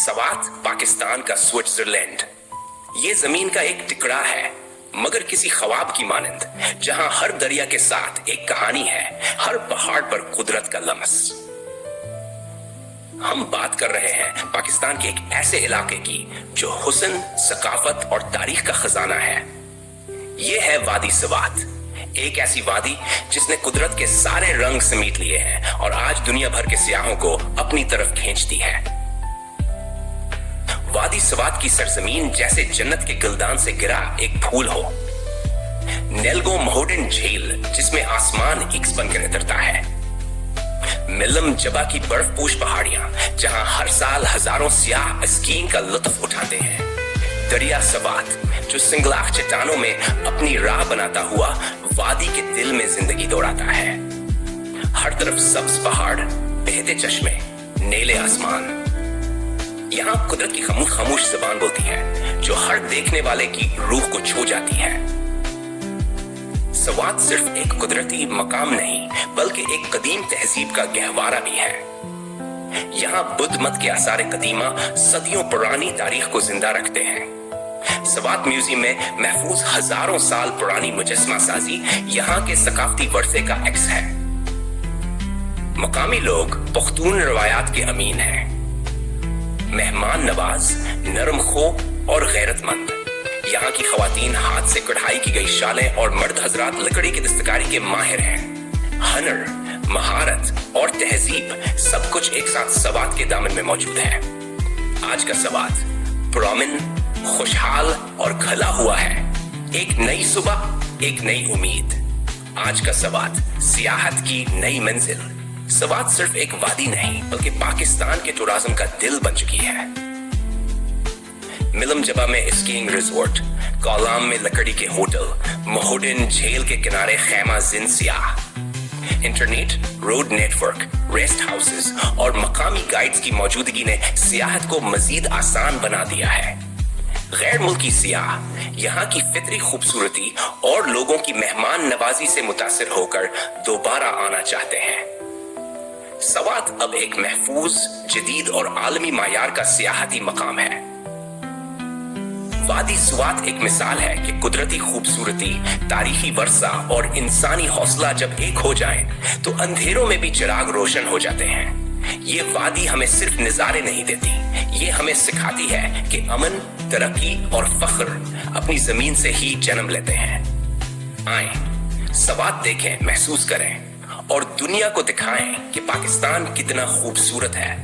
सवात पाकिस्तान का स्विट्जरलैंड। ये जमीन का एक टुकड़ा है, मगर किसी ख्वाब की मानंद, जहां हर दरिया के साथ एक कहानी है, हर पहाड़ पर कुदरत का लम्स। हम बात कर रहे हैं पाकिस्तान के एक ऐसे इलाके की जो हुस्न, सकाफत और तारीख का खजाना है। ये है वादी सवात, एक ऐसी वादी जिसने कुदरत के सारे रंग समेट लिए हैं और आज दुनिया भर के सियाहों को अपनी तरफ खींचती है। वादी सवात की सरजमीन जैसे जन्नत के गुलदान से गिरा एक फूल हो। नेल्गो महोडन झील जिसमें आसमान इक्स बनकर उतरता है। मिलम जबा की बर्फपोश पहाड़ियां जहां हर साल हजारों सियाह स्कीइंग का लुत्फ उठाते हैं। दरिया सवात जो सिंगलाख चट्टानों में अपनी राह बनाता हुआ वादी के दिल में जिंदगी दौड़ाता है। हर तरफ सब्ज पहाड़, बहते चश्मे, नीले आसमान। यहाँ कुदरत की खामोश जुबान बोलती है जो हर देखने वाले की रूह को छू जाती है। सवात सिर्फ एक कुदरती मकाम नहीं, बल्कि एक कदीम तहजीब का गहवारा भी है। यहाँ बुद्ध मत के आसार कदीमा सदियों पुरानी तारीख को जिंदा रखते हैं। सवात म्यूजियम में महफूज हजारों साल पुरानी मुजस्मा साजी यहाँ के सकाफती वर्से का एक्स है। मकामी लोग पुख्तून रवायात के अमीन हैं, मेहमान नवाज, नरम खो और गैरतमंद। यहाँ की खवातीन हाथ से कढ़ाई की गई शालें और मर्द हजरात लकड़ी की दस्तकारी के माहिर हैं। हनर, महारत और तहजीब सब कुछ एक साथ सवात के दामन में मौजूद है। आज का सवात पुरअमन, खुशहाल और खला हुआ है। एक नई सुबह, एक नई उम्मीद। आज का सवात सियाहत की नई मंजिल। सवात सिर्फ एक वादी नहीं, बल्कि पाकिस्तान के टूरिज्म का दिल बन चुकी है। मिलम जबा में स्कीइंग रिजॉर्ट, कोलाम में लकड़ी के होटल, महोडन झील के किनारे खैमा जिन सियाह। Internet, road network, rest houses और मकामी गाइड्स की मौजूदगी ने सियाहत को मजीद आसान बना दिया है। गैर मुल्की सियाह यहाँ की फितरी खूबसूरती और लोगों की मेहमान नवाजी से मुतासिर होकर दोबारा आना चाहते हैं। सवात अब एक महफूज, जदीद और आलमी मायार का सियाहती मकाम है। वादी सवात एक मिसाल है कि कुदरती खूबसूरती, तारीखी वर्सा और इंसानी हौसला जब एक हो जाएं, तो अंधेरों में भी चिराग रोशन हो जाते हैं। ये वादी हमें सिर्फ नजारे नहीं देती, ये हमें सिखाती है कि अमन, तरक्की और फख्र अपनी जमीन से ही जन्म लेते हैं। आए सवात देखें, महसूस करें और दुनिया को दिखाएं कि पाकिस्तान कितना खूबसूरत है।